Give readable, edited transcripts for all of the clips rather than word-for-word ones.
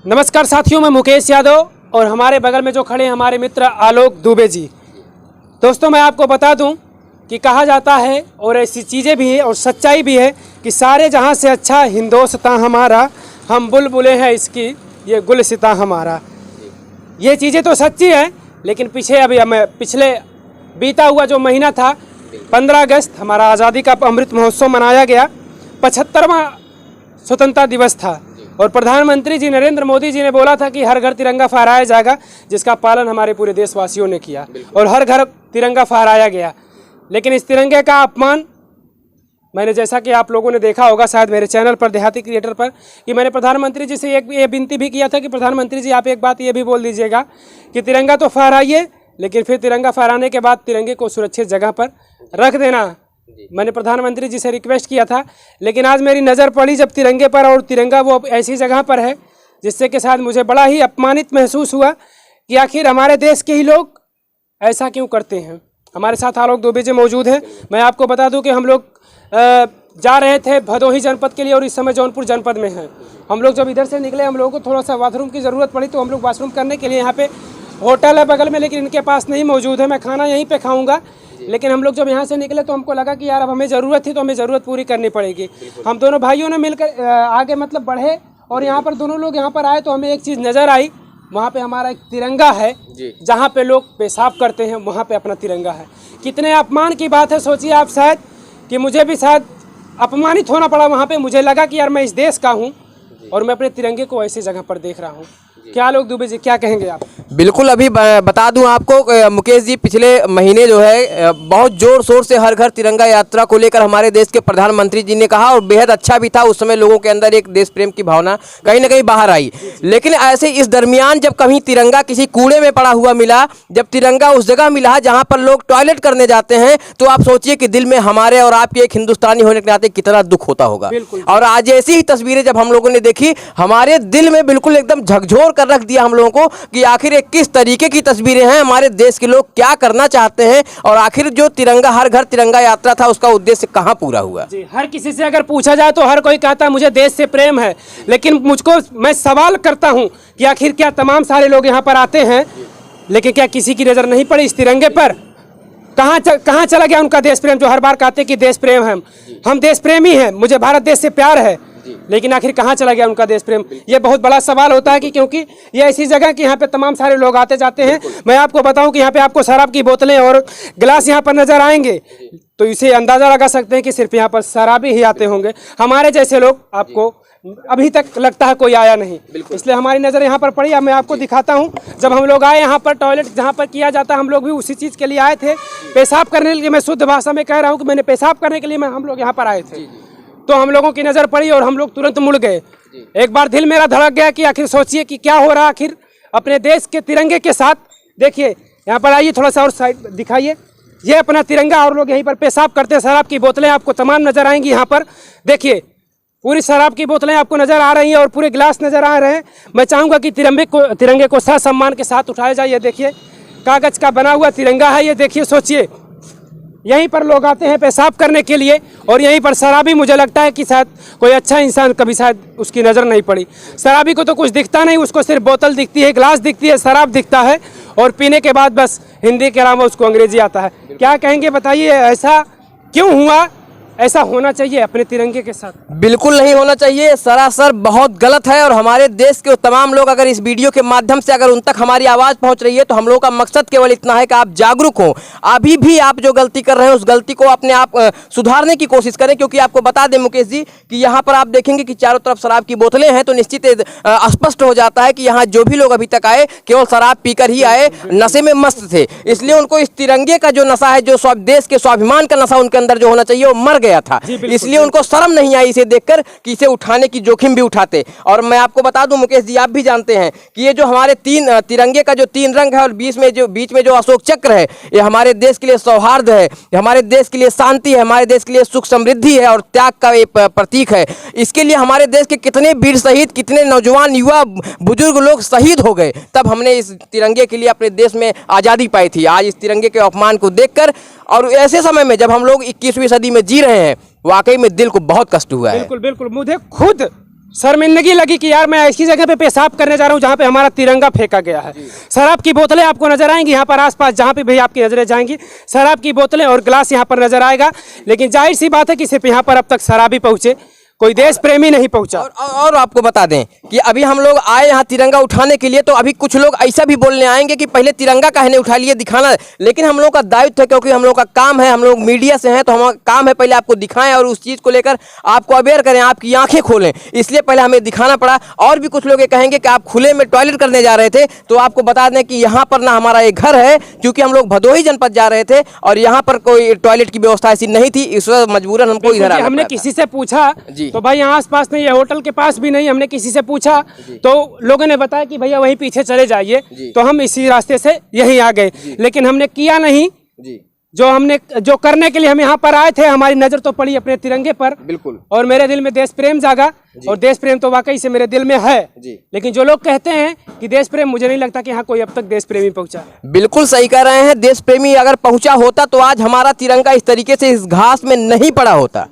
नमस्कार साथियों, मैं मुकेश यादव और हमारे बगल में जो खड़े हैं हमारे मित्र आलोक दुबे जी। दोस्तों, मैं आपको बता दूं कि कहा जाता है और ऐसी चीज़ें भी हैं और सच्चाई भी है कि सारे जहां से अच्छा हिंदोस्तां हमारा, हम बुलबुलें हैं इसकी ये गुलसितां हमारा। ये चीज़ें तो सच्ची हैं, लेकिन पीछे अभी हमें पिछले बीता हुआ जो महीना था 15 अगस्त हमारा आज़ादी का अमृत महोत्सव मनाया गया। 75वां स्वतंत्रता दिवस था और प्रधानमंत्री जी नरेंद्र मोदी जी ने बोला था कि हर घर तिरंगा फहराया जाएगा, जिसका पालन हमारे पूरे देशवासियों ने किया और हर घर तिरंगा फहराया गया। लेकिन इस तिरंगे का अपमान मैंने, जैसा कि आप लोगों ने देखा होगा शायद मेरे चैनल पर देहाती क्रिएटर पर, कि मैंने प्रधानमंत्री जी से एक ये विनती भी किया था कि प्रधानमंत्री जी आप एक बात ये भी बोल दीजिएगा कि तिरंगा तो फहराइए, लेकिन फिर तिरंगा फहराने के बाद तिरंगे को सुरक्षित जगह पर रख देना। मैंने प्रधानमंत्री जी से रिक्वेस्ट किया था, लेकिन आज मेरी नज़र पड़ी जब तिरंगे पर, और तिरंगा वो ऐसी जगह पर है जिससे कि शायद मुझे बड़ा ही अपमानित महसूस हुआ कि आखिर हमारे देश के ही लोग ऐसा क्यों करते हैं। हमारे साथ आलोक दुबे जी मौजूद हैं। मैं आपको बता दूं कि हम लोग जा रहे थे भदोही जनपद के लिए और इस समय जौनपुर जनपद में हैं। हम लोग जब इधर से निकले, हम लोगों को थोड़ा सा बाथरूम की ज़रूरत पड़ी, तो हम लोग वाशरूम करने के लिए यहाँ पे होटल है बगल में, लेकिन इनके पास नहीं मौजूद है। मैं खाना यहीं पे खाऊंगा, लेकिन हम लोग जब यहाँ से निकले तो हमको लगा कि यार अब हमें ज़रूरत थी तो हमें ज़रूरत पूरी करनी पड़ेगी। हम दोनों भाइयों ने मिलकर आगे मतलब बढ़े और यहाँ पर दोनों लोग यहाँ पर आए तो हमें एक चीज़ नज़र आई। वहाँ पे हमारा एक तिरंगा है, जहाँ पे लोग पेशाब करते हैं वहाँ पे अपना तिरंगा है। कितने अपमान की बात है, सोचिए आप। शायद कि मुझे भी शायद अपमानित होना पड़ा वहाँ पे। मुझे लगा कि यार मैं इस देश का हूँ और मैं अपने तिरंगे को ऐसी जगह पर देख रहा हूँ। क्या लोग दुबे जी क्या कहेंगे आप? बिल्कुल, अभी बता दूं आपको मुकेश जी, पिछले महीने जो है बहुत जोर शोर से हर घर तिरंगा यात्रा को लेकर हमारे देश के प्रधानमंत्री जी ने कहा और बेहद अच्छा भी था। उस समय लोगों के अंदर एक देश प्रेम की भावना कहीं ना कहीं बाहर आई। लेकिन ऐसे इस दरमियान जब कहीं तिरंगा किसी कूड़े में पड़ा हुआ मिला, जब तिरंगा उस जगह मिला जहाँ पर लोग टॉयलेट करने जाते हैं, तो आप सोचिए कि दिल में हमारे और आपके एक हिंदुस्तानी होने के नाते कितना दुख होता होगा। और आज ऐसी ही तस्वीरें जब हम लोगों ने देखी, हमारे दिल में बिल्कुल एकदम झकझोर कर रख दिया हम लोगों को कि आखिर एक किस तरीके की तस्वीरें हैं, हमारे देश के लोग क्या करना चाहते हैं और आखिर जो तिरंगा हर घर तिरंगा यात्रा था उसका उद्देश्य कहां पूरा हुआ। जी, हर किसी से अगर पूछा जाए तो हर कोई कहता है मुझे देश से प्रेम है, लेकिन मुझको मैं सवाल करता हूं कि आखिर क्या तमाम सारे लोग यहां पर आते हैं, लेकिन क्या किसी की नजर नहीं पड़ी इस तिरंगे पर? कहां चला गया उनका देश प्रेम जो हर बार कहते कि देश प्रेम है, हम देश प्रेमी हैं, मुझे भारत देश से प्यार है, लेकिन आखिर कहाँ चला गया उनका देश प्रेम? ये बहुत बड़ा सवाल होता है कि क्योंकि ये ऐसी जगह कि यहाँ पे तमाम सारे लोग आते जाते हैं। मैं आपको बताऊं कि यहाँ पे आपको शराब की बोतलें और गिलास यहाँ पर नजर आएंगे, तो इसे अंदाजा लगा सकते हैं कि सिर्फ यहाँ पर शराबी ही आते होंगे। हमारे जैसे लोग आपको अभी तक लगता है कोई आया नहीं, इसलिए हमारी नज़र यहाँ पर पड़ी। अब मैं आपको दिखाता हूँ, जब हम लोग आए यहाँ पर टॉयलेट जहाँ पर किया जाता है, हम लोग भी उसी चीज़ के लिए आए थे, पेशाब करने के लिए। मैं शुद्ध भाषा में कह रहा हूँ कि मैंने पेशाब करने के लिए हम लोग यहाँ पर आए थे, तो हम लोगों की नज़र पड़ी और हम लोग तुरंत मुड़ गए। एक बार दिल मेरा धड़क गया कि आखिर सोचिए कि क्या हो रहा आखिर अपने देश के तिरंगे के साथ। देखिए यहाँ पर आइए, थोड़ा सा और साइड दिखाइए, ये अपना तिरंगा और लोग यहीं पर पेशाब करते हैं। शराब की बोतलें आपको तमाम नज़र आएंगी यहाँ पर। देखिए पूरी शराब की बोतलें आपको नज़र आ रही हैं और पूरे गिलास नज़र आ रहे हैं। मैं चाहूँगा कि तिरंगे को सम्मान के साथ उठाया जाए। ये देखिए कागज़ का बना हुआ तिरंगा है, ये देखिए। सोचिए यहीं पर लोग आते हैं पेशाब करने के लिए और यहीं पर शराबी, मुझे लगता है कि शायद कोई अच्छा इंसान कभी शायद उसकी नज़र नहीं पड़ी। शराबी को तो कुछ दिखता नहीं, उसको सिर्फ बोतल दिखती है, गिलास दिखती है, शराब दिखता है और पीने के बाद बस हिंदी के अलावा उसको अंग्रेजी आता है। क्या कहेंगे बताइए, ऐसा क्यों हुआ? ऐसा होना चाहिए अपने तिरंगे के साथ? बिल्कुल नहीं होना चाहिए, सरासर बहुत गलत है। और हमारे देश के तमाम लोग अगर इस वीडियो के माध्यम से अगर उन तक हमारी आवाज़ पहुंच रही है, तो हम लोगों का मकसद केवल इतना है कि आप जागरूक हों। अभी भी आप जो गलती कर रहे हैं उस गलती को अपने आप सुधारने की कोशिश करें, क्योंकि आपको बता दें मुकेश जी कि यहाँ पर आप देखेंगे कि चारों तरफ शराब की बोतलें हैं, तो निश्चित स्पष्ट हो जाता है कि यहाँ जो भी लोग अभी तक आए केवल शराब पीकर ही आए, नशे में मस्त थे। इसलिए उनको इस तिरंगे का जो नशा है, जो देश के स्वाभिमान का नशा उनके अंदर जो होना चाहिए वो मर गया था। इसलिए उनको शर्म नहीं आई इसे देखकर कि इसे उठाने की जोखिम भी उठाते। और मैं आपको बता दूं मुकेश जी, आप भी जानते हैं कि ये जो हमारे तिरंगे का जो 3 रंग है और बीच में जो अशोक चक्र है, ये हमारे देश के लिए सौहार्द है, हमारे देश के लिए शांति है, हमारे देश के लिए सुख समृद्धि है और त्याग का एक प्रतीक है। इसके लिए हमारे देश के कितने वीर शहीद, कितने नौजवान युवा बुजुर्ग लोग शहीद हो गए, तब हमने इस तिरंगे के लिए अपने देश में आज़ादी पाई थी। आज इस तिरंगे के अपमान को देखकर और ऐसे समय में जब हम लोग 21वीं सदी में जी रहे हैं, वाकई में दिल को बहुत कष्ट हुआ है। बिल्कुल बिल्कुल, मुझे खुद शर्मिंदगी लगी कि यार मैं ऐसी जगह पे पेशाब करने जा रहा हूँ जहाँ पे हमारा तिरंगा फेंका गया है। शराब की बोतलें आपको नजर आएंगी यहाँ पर आसपास, जहाँ पे भी आपकी नजरें जाएंगी शराब की बोतलें और गिलास यहाँ पर नजर आएगा। लेकिन जाहिर सी बात है कि सिर्फ यहाँ पर अब तक शराबी पहुंचे, कोई देश प्रेमी नहीं पहुंचा। और आपको बता दें कि अभी हम लोग आए यहाँ तिरंगा उठाने के लिए, तो अभी कुछ लोग ऐसा भी बोलने आएंगे कि पहले तिरंगा कहने उठा लिए दिखाना, लेकिन हम लोग का दायित्व है, क्योंकि हम लोग का काम है, हम लोग मीडिया से हैं, तो हमारा काम है पहले आपको दिखाएं और उस चीज़ को लेकर आपको अवेयर करें, आपकी आंखें खोलें, इसलिए पहले हमें दिखाना पड़ा। और भी कुछ लोग ये कहेंगे कि आप खुले में टॉयलेट करने जा रहे थे, तो आपको बता दें कि यहाँ पर ना हमारा एक घर है, क्योंकि हम लोग भदोही जनपद जा रहे थे और यहाँ पर कोई टॉयलेट की व्यवस्था ऐसी नहीं थी, इस वजह मजबूरन हमको इधर आना हमने पड़ा था। किसी से पूछा जी। तो भाई यहाँ आसपास नहीं है, होटल के पास भी नहीं, हमने किसी से पूछा तो लोगों ने बताया कि भैया वहीं पीछे चले जाइए, तो हम इसी रास्ते से यहीं आ गए। लेकिन हमने किया नहीं जी। जो करने के लिए हम यहाँ पर आए थे, हमारी नजर तो पड़ी अपने तिरंगे पर, बिल्कुल, और मेरे दिल में देश प्रेम जागा, और देश प्रेम तो वाकई से मेरे दिल में है जी। लेकिन जो लोग कहते हैं कि देश प्रेम, मुझे नहीं लगता कि यहाँ कोई अब तक देश प्रेमी पहुंचा। बिल्कुल सही कह रहे हैं, देश प्रेमी अगर पहुंचा होता तो आज हमारा तिरंगा इस तरीके से इस घास में नहीं पड़ा होता।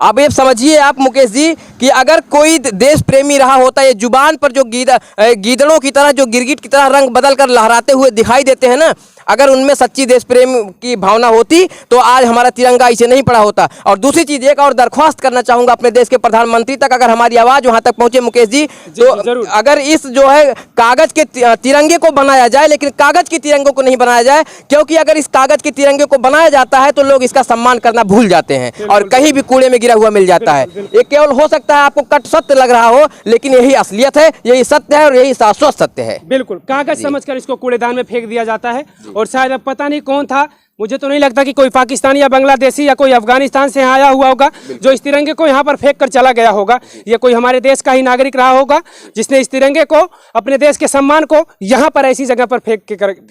अब ये समझिए आप मुकेश जी कि अगर कोई देश प्रेमी रहा होता, ये जुबान पर जो गीदड़ों की तरह, जो गिरगिट की तरह रंग बदल कर लहराते हुए दिखाई देते हैं ना, अगर उनमें सच्ची देश प्रेम की भावना होती तो आज हमारा तिरंगा इसे नहीं पड़ा होता। और दूसरी चीज़ एक और दरख्वास्त करना चाहूँगा अपने देश के प्रधानमंत्री तक, अगर हमारी आवाज़ वहाँ तक पहुँचे मुकेश जी, तो अगर इस जो है कागज़ के तिरंगे को बनाया जाए, लेकिन कागज़ के तिरंगों को नहीं बनाया जाए, क्योंकि अगर इस कागज़ के तिरंगे को बनाया जाता है तो लोग इसका सम्मान करना भूल जाते हैं और कहीं भी कूड़े में गिरा हुआ मिल जाता है। ये केवल हो सकता है आपको कट सत्य लग रहा हो, लेकिन यही असलियत है, यही सत्य है और यही शाश्वत सत्य है। बिल्कुल, कागज समझकर इसको कूड़ेदान में फेंक दिया जाता है। और शायद अब पता नहीं कौन था, मुझे तो नहीं लगता कि कोई पाकिस्तानी या बांग्लादेशी या कोई अफगानिस्तान से आया हुआ होगा जो इस तिरंगे को यहाँ पर फेंक कर चला गया होगा। ये कोई हमारे देश का ही नागरिक रहा होगा जिसने इस तिरंगे को, अपने देश के सम्मान को यहाँ पर ऐसी जगह पर फेंक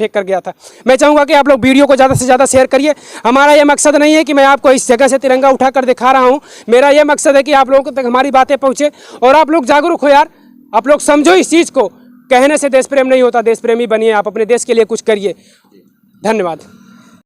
कर गया था। मैं चाहूँगा कि आप लोग वीडियो को ज़्यादा से ज़्यादा शेयर करिए। हमारा ये मकसद नहीं है कि मैं आपको इस जगह से तिरंगा उठा कर दिखा रहा हूँ, मेरा ये मकसद है कि आप लोगों तक हमारी बातें पहुँचे और आप लोग जागरूक हो यार, आप लोग समझो इस चीज़ को। कहने से देश प्रेम नहीं होता, देश प्रेमी बनिए, आप अपने देश के लिए कुछ करिए। धन्यवाद।